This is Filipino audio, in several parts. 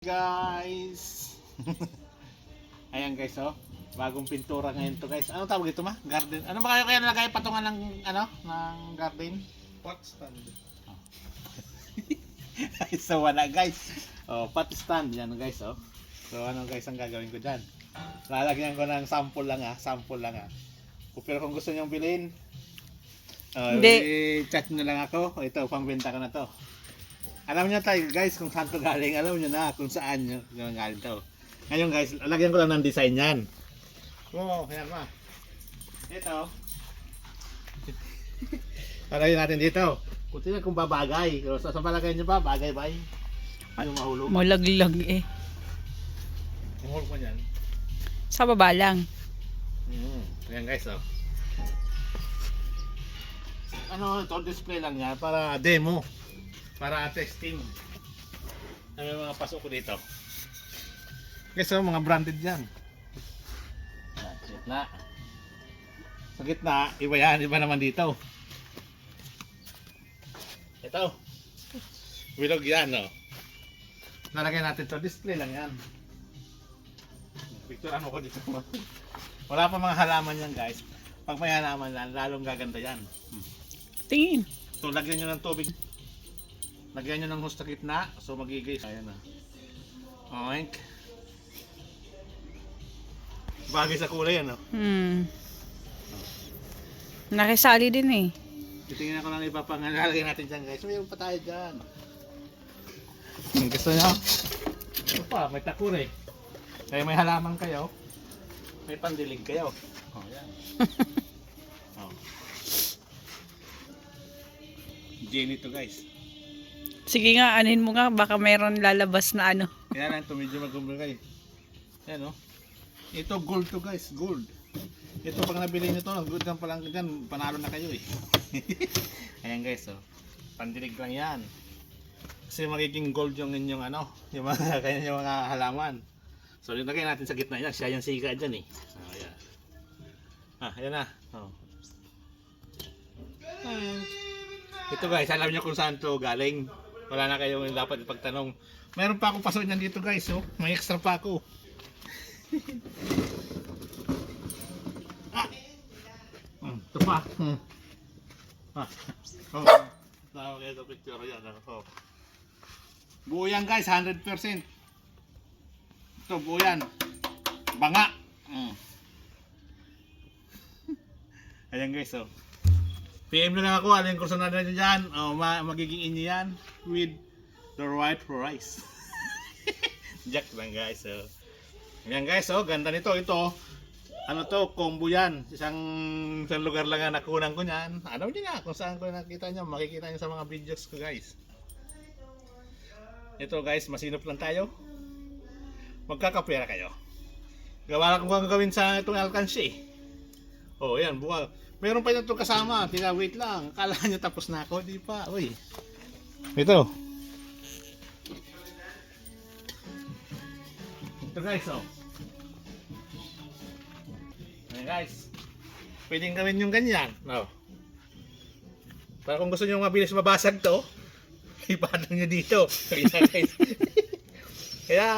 Guys. Ayan guys, oh. Bagong pintura ngayon to guys. Ano tawag ito ma? Garden. Ano ba kaya nalagay patungan ng ng garden? Pot stand. Oh. So wala guys. Oh, pot stand yan guys, oh. So ano guys ang gagawin ko diyan? Lalagyan ko ng sample lang ah. Pero kung gusto niyo bilhin, chat niyo lang ako. Ito pangbenta ko na to. Alam niyo tayo guys kung saan to galing, alam niyo na kung saan nyo galing to. Ngayon guys, lagyan ko lang ng design yan. Wow, yan ma. Ito. Lagyan natin dito. Kung tingnan kung babagay. Sa palagay niyo ba, bagay ba yun? Ano mahulog? Malaglag eh. Mahulog mo yan. Sa baba lang. Ayan guys, oh. Ano, ito display lang yan para demo. Para testing. Ano yung mga pasok ko dito? Guys, so, mga branded yan. Sa gitna. Sa gitna, iba yan. Iba naman dito. Ito. Wilog yan, no? Nalagay natin to. Display lang yan. Picturean mo ko dito. Wala pa mga halaman yan, guys. Pag may halaman yan, lalong gaganda yan. Tingin. So, lagyan nyo ng tubig. Lagyan nyo ng hose sa gitna. So magigis. Ayan na. Oink. Bagay sa kulay ano. Nakisali din eh. Titingnan ko lang iba pang lalagay natin dyan guys. Mayroon pa tayo dyan. Gusto nyo? Ito pa, may takure. Kaya may halaman kayo. May pandilig kayo. Oh, yan. Oh. Jenny to guys. Sige nga, anin mo nga. Baka meron lalabas na ano. Kaya lang ito medyo magumulay. Yan o. Ito gold to guys, gold. Ito pag nabili nyo to, good lang palang dyan, panalo na kayo eh. Ayan guys, oh. Pandilig lang yan. Kasi magiging gold yung inyong ano, yung mga, yung mga halaman. So lagay natin sa gitna yan, siya yung siga dyan eh. Oh, ayan. Ayan na. Oh. Ito guys, alam nyo kung saan to galing. Wala na kayong dapat ipagtanong. Meron pa akong paso niyan dito guys, oh. May extra pa ako. Ito pa. Oh. Tawag ito picture yan. Oh. Buo yan guys, 100%. Ito buo yan. Banga. Ayan guys, oh. PM na lang ako, alin kurso na rin dyan. Oh, magiging inyo yan with the right price. Jack lang guys. So. Ayan guys, oh, ganda nito. Ito, ano to, combo yan. Isang lugar lang na nakunan ko yan. Ano nyo na, kung saan ko nakita nyo, makikita nyo sa mga videos ko guys. Ito guys, masinop lang tayo. Magkakapera kayo. Gawa lang kung gawin sa itong alkansi. Oh, yan, buwag. Meron pa itong kasama, wait lang. Akala nyo tapos na ako, di pa. Uy. Ito. Ito guys, oh. Ayan guys. Pwedeng gawin yung ganyan. No. Para kung gusto nyo mabilis mabasag to, ipadang nyo dito. Kaya guys. Kaya,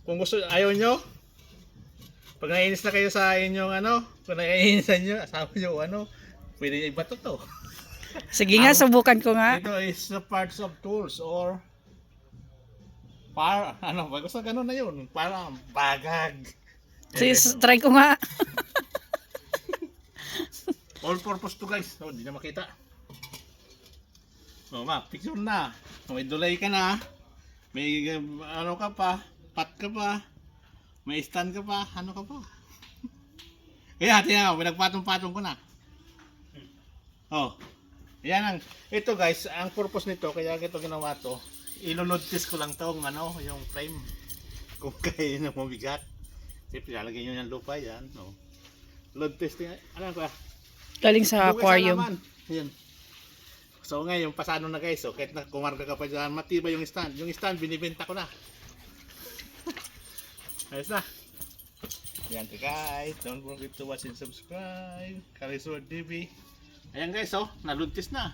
kung gusto, ayaw nyo, pag naiinis na kayo sa inyong ano, kung naiinisan nyo, asawa nyo ano, pwede nyo ibato to. Sige nga, subukan ko nga. Ito is the parts of tools or ano, basta ganun na yun, parang bagag. Sige, try ko nga. All purpose to guys, so hindi na makita. So ma, picture na. May dulay ka na, may ano ka pa, pat ka pa. May stand ka pa, ano ka pa? Kaya tingnan mo, pinagpatong-patong ko na. Oh. Yan ang ito guys, ang purpose nito kaya ito ginawa to. Ilo-load test ko lang tong ano, yung frame. Kung kaya na mabigat. Siyempre lalagyan niyo ng lupa yan, no. Load testing, ano ko? Galing sa aquarium. Yan. So ngayon, pasado na guys, so kahit na kumarga ka pa dyan, matibay yung stand. Yung stand binibenta ko na. Ayos na. Ayan guys. Don't forget to watch and subscribe. Kalisword TV. Ayan guys, oh. Naluntis na.